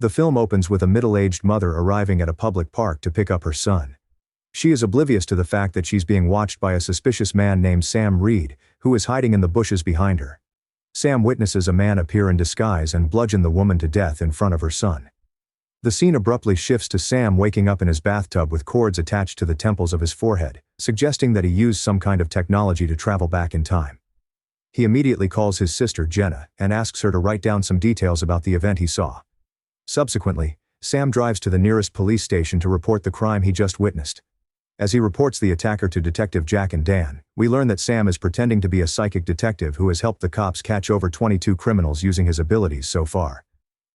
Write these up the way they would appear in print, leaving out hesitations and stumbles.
The film opens with a middle-aged mother arriving at a public park to pick up her son. She is oblivious to the fact that she's being watched by a suspicious man named Sam Reide, who is hiding in the bushes behind her. Sam witnesses a man appear in disguise and bludgeon the woman to death in front of her son. The scene abruptly shifts to Sam waking up in his bathtub with cords attached to the temples of his forehead, suggesting that he used some kind of technology to travel back in time. He immediately calls his sister Jenna and asks her to write down some details about the event he saw. Subsequently, Sam drives to the nearest police station to report the crime he just witnessed. As he reports the attacker to Detective Jack and Dan, we learn that Sam is pretending to be a psychic detective who has helped the cops catch over 22 criminals using his abilities so far.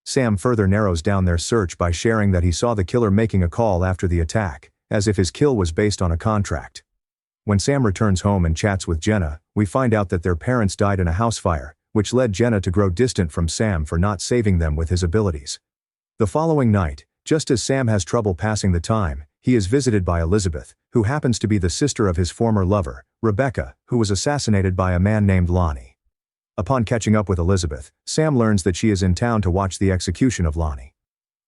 Sam further narrows down their search by sharing that he saw the killer making a call after the attack, as if his kill was based on a contract. When Sam returns home and chats with Jenna, we find out that their parents died in a house fire, which led Jenna to grow distant from Sam for not saving them with his abilities. The following night, just as Sam has trouble passing the time, he is visited by Elizabeth, who happens to be the sister of his former lover, Rebecca, who was assassinated by a man named Lonnie. Upon catching up with Elizabeth, Sam learns that she is in town to watch the execution of Lonnie.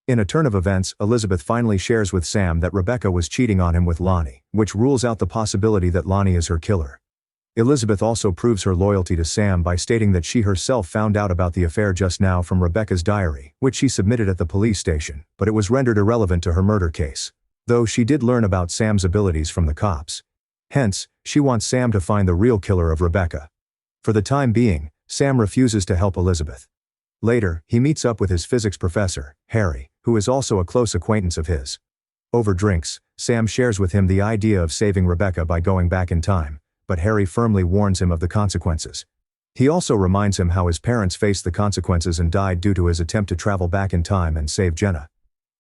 In a turn of events, Elizabeth finally shares with Sam that Rebecca was cheating on him with Lonnie, which rules out the possibility that Lonnie is her killer. Elizabeth also proves her loyalty to Sam by stating that she herself found out about the affair just now from Rebecca's diary, which she submitted at the police station, but it was rendered irrelevant to her murder case. Though she did learn about Sam's abilities from the cops. Hence, she wants Sam to find the real killer of Rebecca. For the time being, Sam refuses to help Elizabeth. Later, he meets up with his physics professor, Harry, who is also a close acquaintance of his. Over drinks, Sam shares with him the idea of saving Rebecca by going back in time, but Harry firmly warns him of the consequences. He also reminds him how his parents faced the consequences and died due to his attempt to travel back in time and save Jenna.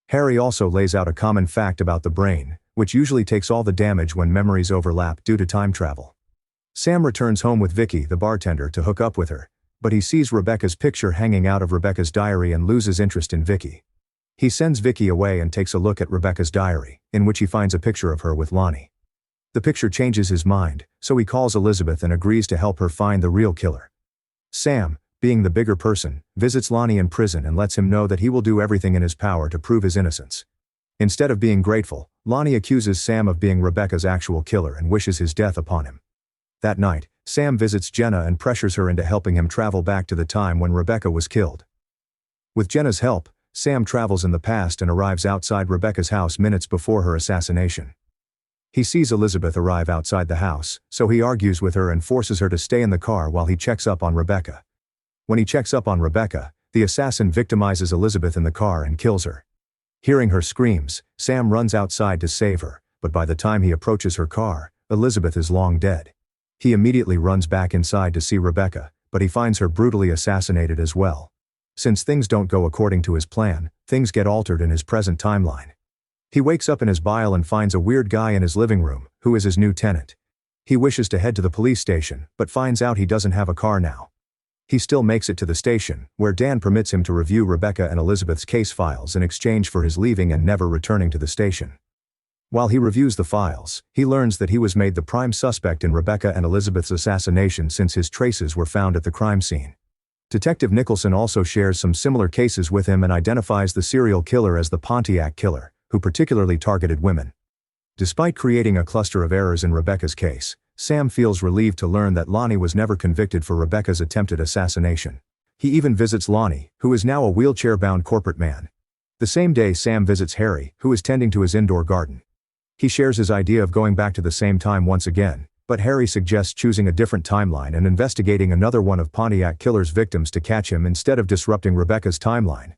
Harry also lays out a common fact about the brain, which usually takes all the damage when memories overlap due to time travel. Sam returns home with Vicky, the bartender, to hook up with her, but he sees Rebecca's picture hanging out of Rebecca's diary and loses interest in Vicky. He sends Vicky away and takes a look at Rebecca's diary, in which he finds a picture of her with Lonnie. The picture changes his mind, so he calls Elizabeth and agrees to help her find the real killer. Sam, being the bigger person, visits Lonnie in prison and lets him know that he will do everything in his power to prove his innocence. Instead of being grateful, Lonnie accuses Sam of being Rebecca's actual killer and wishes his death upon him. That night, Sam visits Jenna and pressures her into helping him travel back to the time when Rebecca was killed. With Jenna's help, Sam travels in the past and arrives outside Rebecca's house minutes before her assassination. He sees Elizabeth arrive outside the house, so he argues with her and forces her to stay in the car while he checks up on Rebecca. When he checks up on Rebecca, the assassin victimizes Elizabeth in the car and kills her. Hearing her screams, Sam runs outside to save her, but by the time he approaches her car, Elizabeth is long dead. He immediately runs back inside to see Rebecca, but he finds her brutally assassinated as well. Since things don't go according to his plan, things get altered in his present timeline. He wakes up in his bile and finds a weird guy in his living room, who is his new tenant. He wishes to head to the police station, but finds out he doesn't have a car now. He still makes it to the station, where Dan permits him to review Rebecca and Elizabeth's case files in exchange for his leaving and never returning to the station. While he reviews the files, he learns that he was made the prime suspect in Rebecca and Elizabeth's assassination since his traces were found at the crime scene. Detective Nicholson also shares some similar cases with him and identifies the serial killer as the Pontiac Killer, who particularly targeted women. Despite creating a cluster of errors in Rebecca's case, Sam feels relieved to learn that Lonnie was never convicted for Rebecca's attempted assassination. He even visits Lonnie, who is now a wheelchair-bound corporate man. The same day Sam visits Harry, who is tending to his indoor garden. He shares his idea of going back to the same time once again, but Harry suggests choosing a different timeline and investigating another one of Pontiac Killer's victims to catch him instead of disrupting Rebecca's timeline.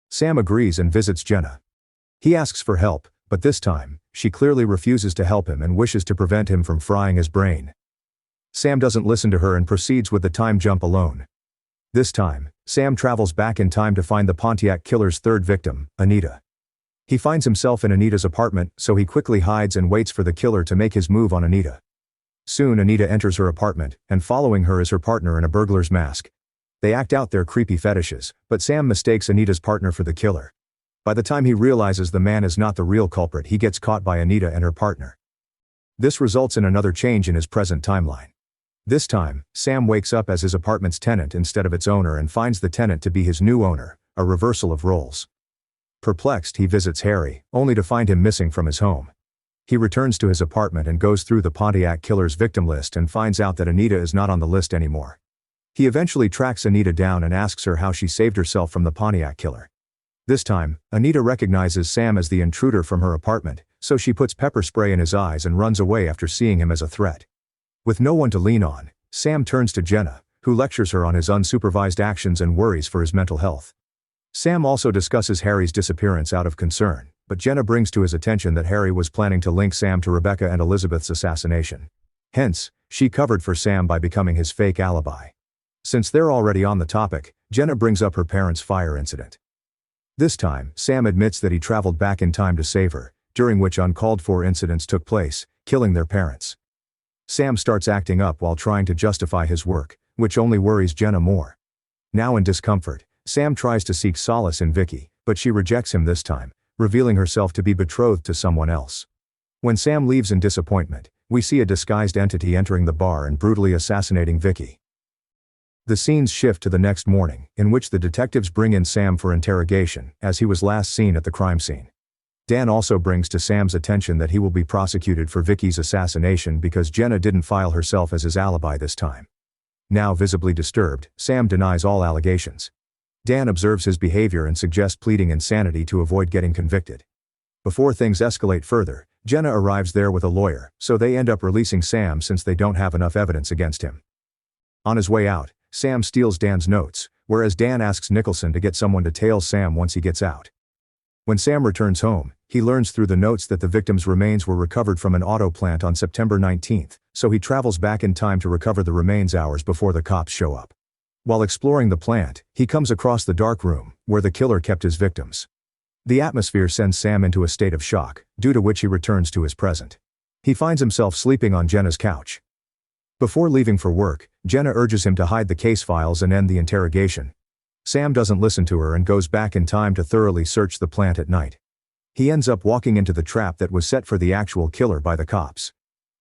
Sam agrees and visits Jenna. He asks for help, but this time, she clearly refuses to help him and wishes to prevent him from frying his brain. Sam doesn't listen to her and proceeds with the time jump alone. This time, Sam travels back in time to find the Pontiac Killer's third victim, Anita. He finds himself in Anita's apartment, so he quickly hides and waits for the killer to make his move on Anita. Soon Anita enters her apartment, and following her is her partner in a burglar's mask. They act out their creepy fetishes, but Sam mistakes Anita's partner for the killer. By the time he realizes the man is not the real culprit, he gets caught by Anita and her partner. This results in another change in his present timeline. This time, Sam wakes up as his apartment's tenant instead of its owner and finds the tenant to be his new owner, a reversal of roles. Perplexed, he visits Harry, only to find him missing from his home. He returns to his apartment and goes through the Pontiac killer's victim list and finds out that Anita is not on the list anymore. He eventually tracks Anita down and asks her how she saved herself from the Pontiac killer. This time, Anita recognizes Sam as the intruder from her apartment, so she puts pepper spray in his eyes and runs away after seeing him as a threat. With no one to lean on, Sam turns to Jenna, who lectures her on his unsupervised actions and worries for his mental health. Sam also discusses Harry's disappearance out of concern, but Jenna brings to his attention that Harry was planning to link Sam to Rebecca and Elizabeth's assassination. Hence, she covered for Sam by becoming his fake alibi. Since they're already on the topic, Jenna brings up her parents' fire incident. This time, Sam admits that he traveled back in time to save her, during which uncalled-for incidents took place, killing their parents. Sam starts acting up while trying to justify his work, which only worries Jenna more. Now in discomfort, Sam tries to seek solace in Vicky, but she rejects him this time, revealing herself to be betrothed to someone else. When Sam leaves in disappointment, we see a disguised entity entering the bar and brutally assassinating Vicky. The scenes shift to the next morning, in which the detectives bring in Sam for interrogation, as he was last seen at the crime scene. Dan also brings to Sam's attention that he will be prosecuted for Vicky's assassination because Jenna didn't file herself as his alibi this time. Now visibly disturbed, Sam denies all allegations. Dan observes his behavior and suggests pleading insanity to avoid getting convicted. Before things escalate further, Jenna arrives there with a lawyer, so they end up releasing Sam since they don't have enough evidence against him. On his way out, Sam steals Dan's notes, whereas Dan asks Nicholson to get someone to tail Sam once he gets out. When Sam returns home, he learns through the notes that the victim's remains were recovered from an auto plant on September 19, so he travels back in time to recover the remains hours before the cops show up. While exploring the plant, he comes across the dark room, where the killer kept his victims. The atmosphere sends Sam into a state of shock, due to which he returns to his present. He finds himself sleeping on Jenna's couch. Before leaving for work, Jenna urges him to hide the case files and end the interrogation. Sam doesn't listen to her and goes back in time to thoroughly search the plant at night. He ends up walking into the trap that was set for the actual killer by the cops.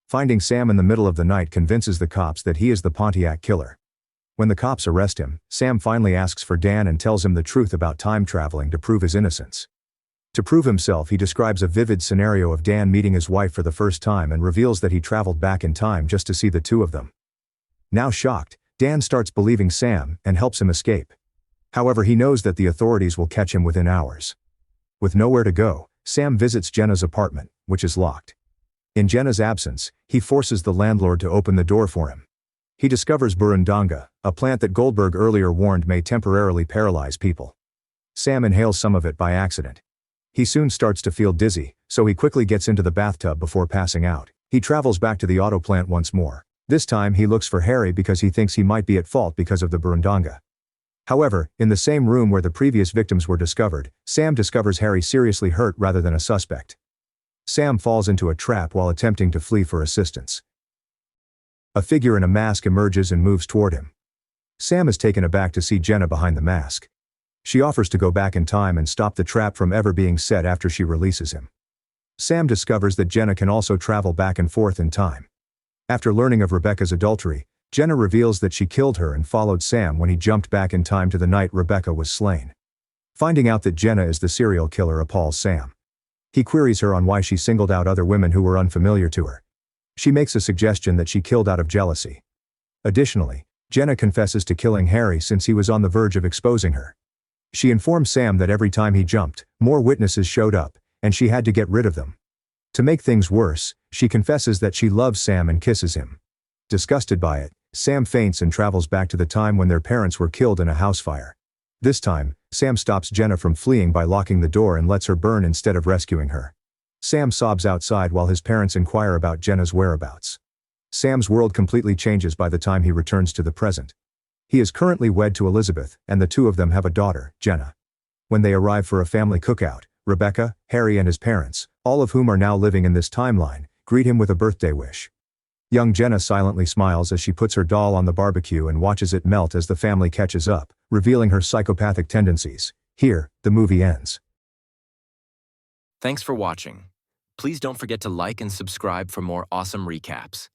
Finding Sam in the middle of the night convinces the cops that he is the Pontiac killer. When the cops arrest him, Sam finally asks for Dan and tells him the truth about time traveling to prove his innocence. To prove himself, he describes a vivid scenario of Dan meeting his wife for the first time and reveals that he traveled back in time just to see the two of them. Now shocked, Dan starts believing Sam and helps him escape. However, he knows that the authorities will catch him within hours. With nowhere to go, Sam visits Jenna's apartment, which is locked. In Jenna's absence, he forces the landlord to open the door for him. He discovers burundanga, a plant that Goldberg earlier warned may temporarily paralyze people. Sam inhales some of it by accident. He soon starts to feel dizzy, so he quickly gets into the bathtub before passing out. He travels back to the auto plant once more. This time he looks for Harry because he thinks he might be at fault because of the burundanga. However, in the same room where the previous victims were discovered, Sam discovers Harry seriously hurt rather than a suspect. Sam falls into a trap while attempting to flee for assistance. A figure in a mask emerges and moves toward him. Sam is taken aback to see Jenna behind the mask. She offers to go back in time and stop the trap from ever being set after she releases him. Sam discovers that Jenna can also travel back and forth in time. After learning of Rebecca's adultery, Jenna reveals that she killed her and followed Sam when he jumped back in time to the night Rebecca was slain. Finding out that Jenna is the serial killer appalls Sam. He queries her on why she singled out other women who were unfamiliar to her. She makes a suggestion that she killed out of jealousy. Additionally, Jenna confesses to killing Harry since he was on the verge of exposing her. She informs Sam that every time he jumped, more witnesses showed up, and she had to get rid of them. To make things worse, she confesses that she loves Sam and kisses him. Disgusted by it, Sam faints and travels back to the time when their parents were killed in a house fire. This time, Sam stops Jenna from fleeing by locking the door and lets her burn instead of rescuing her. Sam sobs outside while his parents inquire about Jenna's whereabouts. Sam's world completely changes by the time he returns to the present. He is currently wed to Elizabeth, and the two of them have a daughter, Jenna. When they arrive for a family cookout, Rebecca, Harry and his parents, all of whom are now living in this timeline, greet him with a birthday wish. Young Jenna silently smiles as she puts her doll on the barbecue and watches it melt as the family catches up, revealing her psychopathic tendencies. Here, the movie ends. Thanks for watching. Please don't forget to like and subscribe for more awesome recaps.